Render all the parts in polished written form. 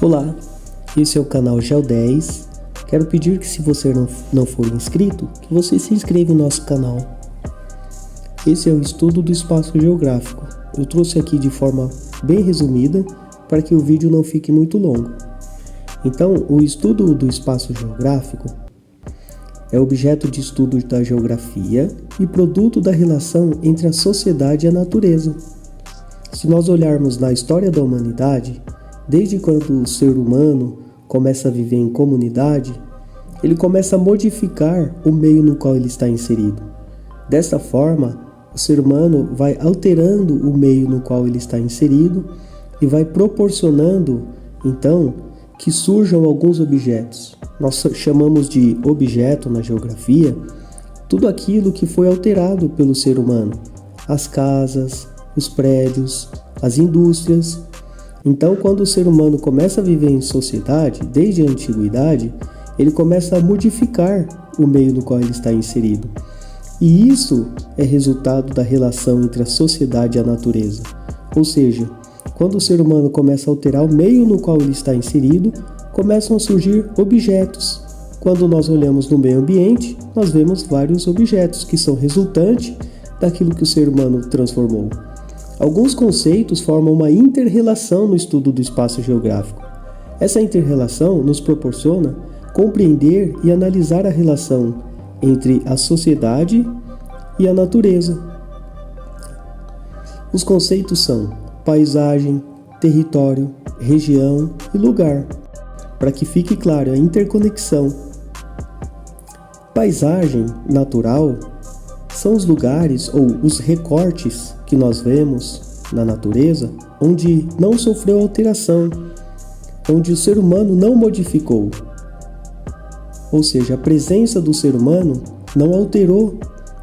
Olá, esse é o canal Geo10. Quero pedir que, se você não for inscrito, que você se inscreva no nosso canal. Esse é o estudo do espaço geográfico. Eu trouxe aqui de forma bem resumida para que o vídeo não fique muito longo. Então, o estudo do espaço geográfico é objeto de estudo da geografia e produto da relação entre a sociedade e a natureza. Se nós olharmos na história da humanidade, desde quando o ser humano começa a viver em comunidade, ele começa a modificar o meio no qual ele está inserido. Desta forma, o ser humano vai alterando o meio no qual ele está inserido e vai proporcionando, então, que surjam alguns objetos. Nós chamamos de objeto na geografia tudo aquilo que foi alterado pelo ser humano: as casas, os prédios, as indústrias. Então, quando o ser humano começa a viver em sociedade, desde a antiguidade, ele começa a modificar o meio no qual ele está inserido. E isso é resultado da relação entre a sociedade e a natureza. Ou seja, quando o ser humano começa a alterar o meio no qual ele está inserido, começam a surgir objetos. Quando nós olhamos no meio ambiente, nós vemos vários objetos que são resultantes daquilo que o ser humano transformou. Alguns conceitos formam uma inter-relação no estudo do espaço geográfico. Essa inter-relação nos proporciona compreender e analisar a relação entre a sociedade e a natureza. Os conceitos são paisagem, território, região e lugar, para que fique claro a interconexão. Paisagem natural são os lugares ou os recortes que nós vemos na natureza onde não sofreu alteração, onde o ser humano não modificou. Ou seja, a presença do ser humano não alterou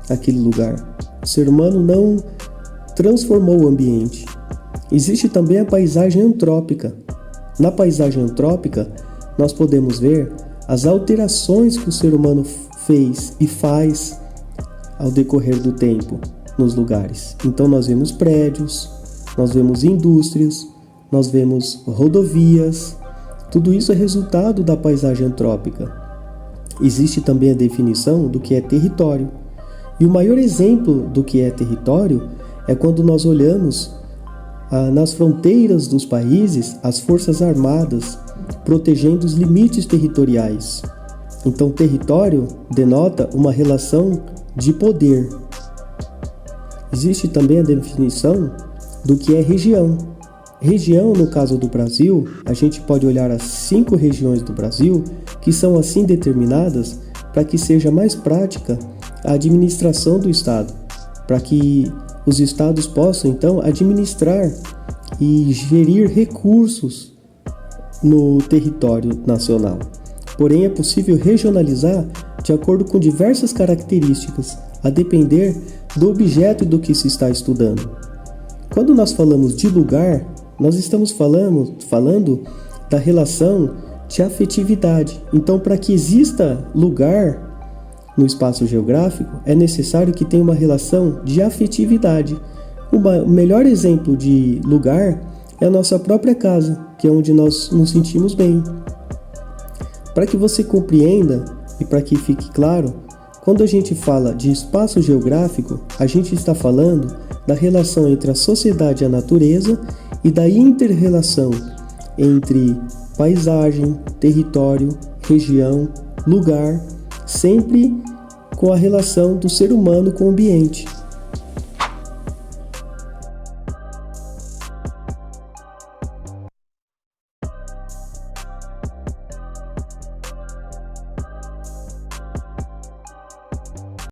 aquele lugar. O ser humano não transformou o ambiente. Existe também a paisagem antrópica. Na paisagem antrópica, nós podemos ver as alterações que o ser humano fez e faz ao decorrer do tempo nos lugares. Então nós vemos prédios, nós vemos indústrias, nós vemos rodovias. Tudo isso é resultado da paisagem antrópica. Existe também a definição do que é território. E o maior exemplo do que é território é quando nós olhamos nas fronteiras dos países as forças armadas protegendo os limites territoriais. Então, território denota uma relação de poder. Existe também a definição do que é região. Região, no caso do Brasil, a gente pode olhar as 5 regiões do Brasil que são assim determinadas para que seja mais prática a administração do Estado, para que os estados possam então administrar e gerir recursos no território nacional. Porém, é possível regionalizar de acordo com diversas características, a depender do objeto e do que se está estudando. Quando nós falamos de lugar, nós estamos falando da relação de afetividade. Então, para que exista lugar no espaço geográfico, é necessário que tenha uma relação de afetividade. O melhor exemplo de lugar é a nossa própria casa, que é onde nós nos sentimos bem. Para que você compreenda e para que fique claro, quando a gente fala de espaço geográfico, a gente está falando da relação entre a sociedade e a natureza e da inter-relação entre paisagem, território, região, lugar, sempre com a relação do ser humano com o ambiente.